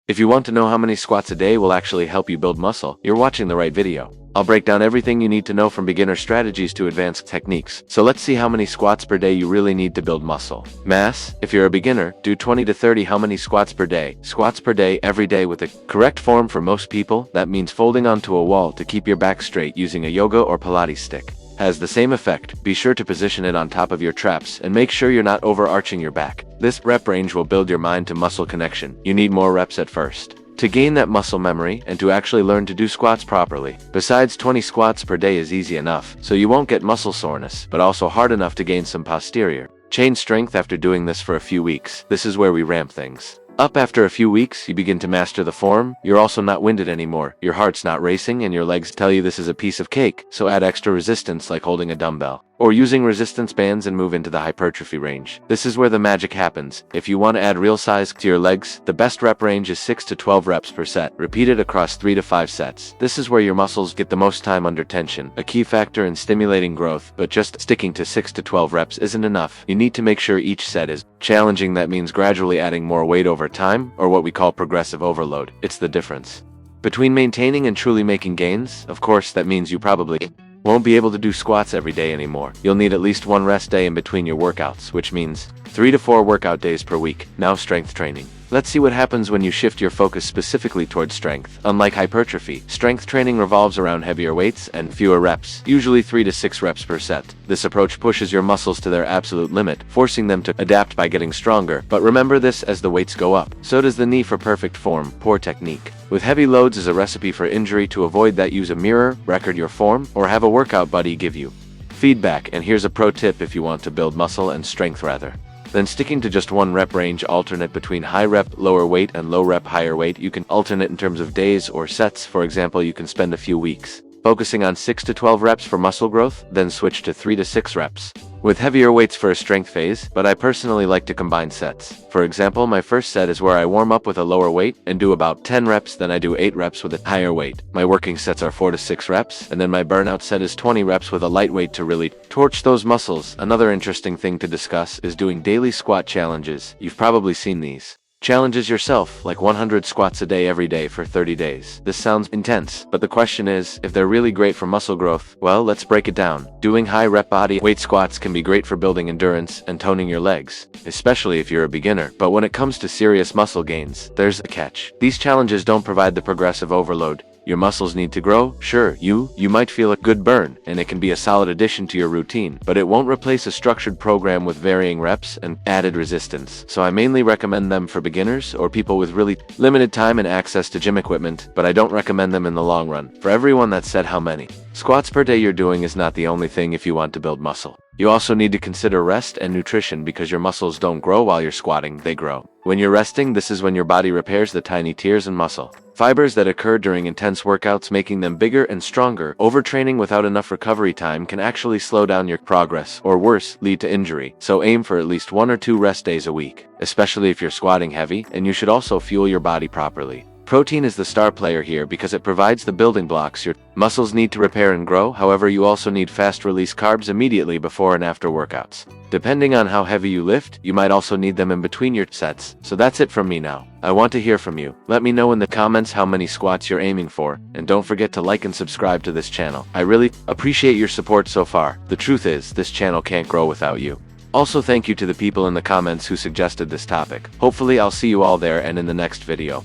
If you want to know how many squats a day will actually help you build muscle, you're watching the right video. I'll break down everything you need to know from beginner strategies to advanced techniques. So let's see how many squats per day you really need to build muscle. Mass: if you're a beginner, do 20 to 30. How many squats per day? Squats per day every day with the correct form for most people. That means folding onto a wall to keep your back straight using a yoga or Pilates stick. Has the same effect. Be sure to position it on top of your traps and make sure you're not overarching your back. This rep range will build your mind to muscle connection. You need more reps at first to gain that muscle memory and to actually learn to do squats properly. Besides, 20 squats per day is easy enough, so you won't get muscle soreness, but also hard enough to gain some posterior chain strength after doing this for a few weeks. This is where we ramp things up. After a few weeks, you begin to master the form. You're also not winded anymore. Your heart's not racing and your legs tell you this is a piece of cake. So add extra resistance like holding a dumbbell or using resistance bands and move into the hypertrophy range. This is where the magic happens. If you want to add real size to your legs, the best rep range is 6 to 12 reps per set, repeated across 3 to 5 sets. This is where your muscles get the most time under tension, a key factor in stimulating growth. But just sticking to 6 to 12 reps isn't enough. You need to make sure each set is challenging. That means gradually adding more weight over time, or what we call progressive overload. It's the difference between maintaining and truly making gains. Of course, that means you probably won't be able to do squats every day anymore. You'll need at least one rest day in between your workouts, which means 3 to 4 workout days per week. Now, strength training. Let's see what happens when you shift your focus specifically towards strength. Unlike hypertrophy, strength training revolves around heavier weights and fewer reps, usually 3 to 6 reps per set. This approach pushes your muscles to their absolute limit, forcing them to adapt by getting stronger. But remember this: as the weights go up, so does the need for perfect form. Poor technique with heavy loads is a recipe for injury. To avoid that, use a mirror, record your form, or have a workout buddy give you feedback. And here's a pro tip: if you want to build muscle and strength rather than sticking to just one rep range, alternate between high rep lower weight and low rep higher weight. You can alternate in terms of days or sets. For example, you can spend a few weeks focusing on 6 to 12 reps for muscle growth, then switch to 3 to 6 reps with heavier weights for a strength phase. But I personally like to combine sets. For example, my first set is where I warm up with a lower weight and do about 10 reps, then I do 8 reps with a higher weight. My working sets are 4 to 6 reps, and then my burnout set is 20 reps with a light weight to really torch those muscles. Another interesting thing to discuss is doing daily squat challenges. You've probably seen these challenges yourself, like 100 squats a day every day for 30 days. This sounds intense, but the question is, if they're really great for muscle growth. Well, let's break it down. Doing high rep body weight squats can be great for building endurance and toning your legs, especially if you're a beginner. But when it comes to serious muscle gains, there's a catch. These challenges don't provide the progressive overload your muscles need to grow. Sure, you might feel a good burn, and it can be a solid addition to your routine, but it won't replace a structured program with varying reps and added resistance. So I mainly recommend them for beginners or people with really limited time and access to gym equipment, but I don't recommend them in the long run. For everyone that said how many squats per day you're doing is not the only thing if you want to build muscle. You also need to consider rest and nutrition, because your muscles don't grow while you're squatting, they grow when you're resting. This is when your body repairs the tiny tears and muscle fibers that occur during intense workouts, making them bigger and stronger. Overtraining without enough recovery time can actually slow down your progress, or worse, lead to injury. So aim for at least 1 or 2 rest days a week, especially if you're squatting heavy. And you should also fuel your body properly. Protein is the star player here because it provides the building blocks your muscles need to repair and grow. However, you also need fast-release carbs immediately before and after workouts. Depending on how heavy you lift, you might also need them in between your sets. So that's it from me now. I want to hear from you. Let me know in the comments how many squats you're aiming for, and don't forget to like and subscribe to this channel. I really appreciate your support so far. The truth is, this channel can't grow without you. Also, thank you to the people in the comments who suggested this topic. Hopefully I'll see you all there and in the next video.